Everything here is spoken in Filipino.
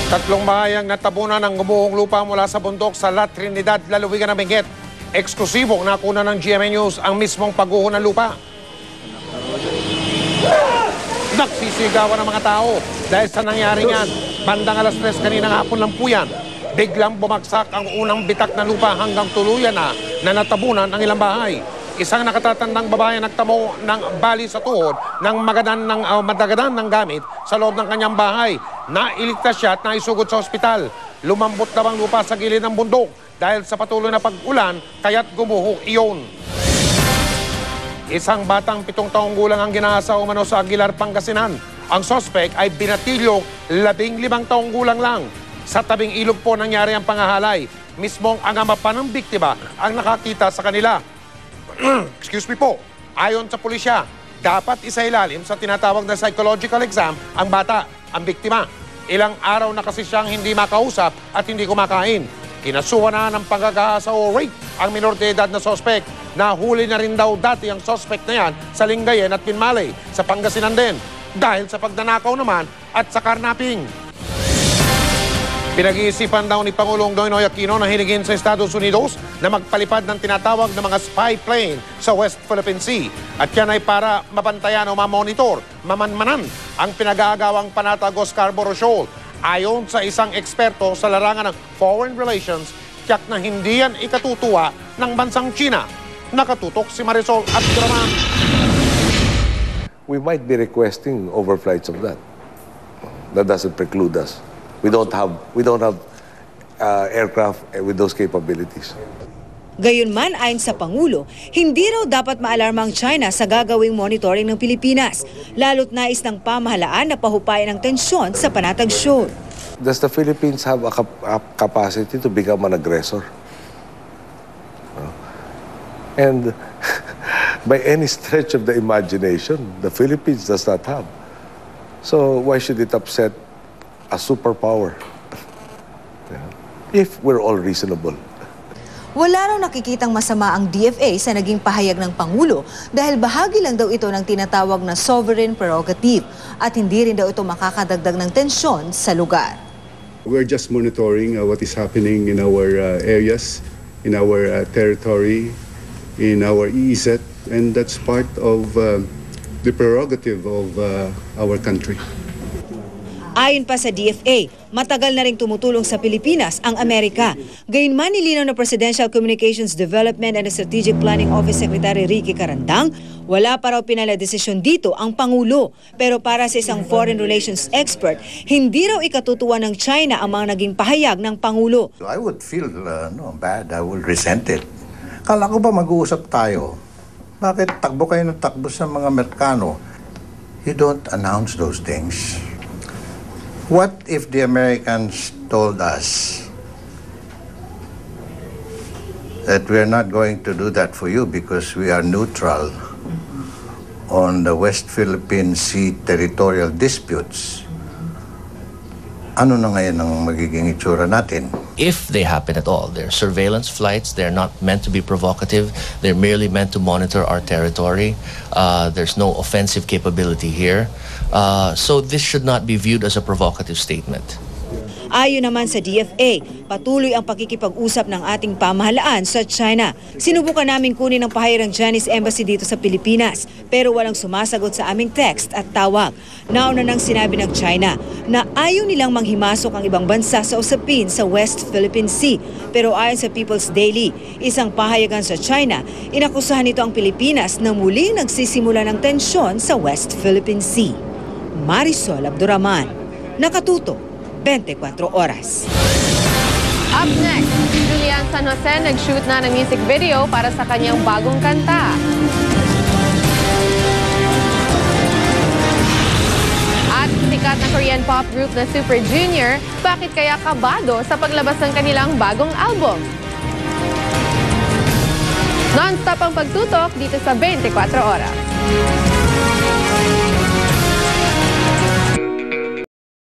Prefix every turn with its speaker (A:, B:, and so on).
A: Tatlong bahayang natabunan ng gumuhong lupa mula sa bundok sa La Trinidad, lalawigan ng Benguet. Eksklusibong nakuna ng GMA News ang mismong pagguho ng lupa. Nagsisigawan ng mga tao dahil sa nangyaring yan. Bandang alas 3 kaninang hapon lang po yan. Biglang bumagsak ang unang bitak na lupa hanggang tuluyan na natabunan ang ilang bahay. Isang nakatatandang babae nagtamo ng bali sa tuhod ng madagadan ng gamit sa loob ng kanyang bahay. Nailigtas siya at naisugod sa ospital. Lumambot na bang lupa sa gilid ng bundok dahil sa patuloy na pag-ulan kaya't gumuho iyon. Isang batang 7 taong gulang ang ginahasa umano sa Aguilar, Pangasinan. Ang sospek ay binatilyong 15 taong gulang lang. Sa tabing ilog po nangyari ang pangahalay. Mismong ang ama pa ng biktima ang nakakita sa kanila. Excuse me po. Ayon sa pulisya, dapat isailalim sa tinatawag na psychological exam ang bata, ang biktima. Ilang araw na kasi siyang hindi makausap at hindi kumakain. Kinasuhan na ng pagkakahasa o rape ang minor de edad na sospek. Nahuli na rin daw dati ang sospek na yan sa Lingayen at Pinmalay sa Pangasinan din dahil sa pagnanakaw naman at sa karnaping. Pinag-iisipan daw ni Pangulong Noynoy Aquino na hiligin sa Estados Unidos na magpalipad ng tinatawag na mga spy plane sa West Philippine Sea. At yan ay para mabantayan o mamonitor, mamanmanan ang pinag-aagawang Panatago Scarborough Shoal. Ayon sa isang eksperto sa larangan ng foreign relations, tiyak na hindi yan ikatutuwa ng bansang China. Nakatutok si Marisol Abduraman.
B: We might be requesting overflights of that. That doesn't preclude us. We don't have aircraft with those capabilities.
C: Gayunman, ayon sa Pangulo, hindi raw dapat maalarma ang China sa gagawing monitoring ng Pilipinas, lalo't nais ng pamahalaan na pahupayan ang tensyon sa Panatag Shoal.
B: Does the Philippines have a capacity to become an aggressor? And by any stretch of the imagination, the Philippines does not have. So why should it upset a superpower? If we're all reasonable.
C: Wala raw nakikitang masama ang DFA sa naging pahayag ng Pangulo dahil bahagi lang daw ito ng tinatawag na sovereign prerogative at hindi rin daw ito makakadagdag ng tensyon sa lugar.
D: We're just monitoring what is happening in our areas, in our territory, in our EEZ, and that's part of the prerogative of our country.
C: Ayon pa sa DFA, matagal na ring tumutulong sa Pilipinas ang Amerika. Gayunman nilinaw ng Presidential Communications Development and Strategic Planning Office Secretary Ricky Carandang, wala pa raw pinaladesisyon dito ang Pangulo. Pero para sa isang foreign relations expert, hindi raw ikatutuwa ng China ang mga naging pahayag ng Pangulo.
E: I would feel bad. I would resent it. Kala ko ba mag-uusap tayo? Bakit takbo kayo ng takbo sa mga Amerikano? You don't announce those things. What if the Americans told us that we're not going to do that for you because we are neutral on the West Philippine Sea territorial disputes? Ano na ngayon ang magiging itsura natin?
F: If they happen at all, they're surveillance flights, they're not meant to be provocative, they're merely meant to monitor our territory. There's no offensive capability here. So this should not be viewed as a provocative statement.
C: Ayon naman sa DFA, patuloy ang pakikipag-usap ng ating pamahalaan sa China. Sinubukan namin kunin ang pahayag ng Chinese Embassy dito sa Pilipinas, pero walang sumasagot sa aming text at tawag. Nauna nang sinabi ng China na ayaw nilang manghimasok ang ibang bansa sa usapin sa West Philippine Sea. Pero ayon sa People's Daily, isang pahayagan sa China, inakusahan nito ang Pilipinas na muling nagsisimula ng tensyon sa West Philippine Sea. Marisol Abduraman, nakatuto. 24 oras.
G: Up next, Julian San Jose nag-shoot na ng music video para sa kanyang bagong kanta. At sikat na Korean pop group na Super Junior, bakit kaya kabado sa paglabas ng kanilang bagong album? Non-stop ang pagtutok dito sa 24 oras.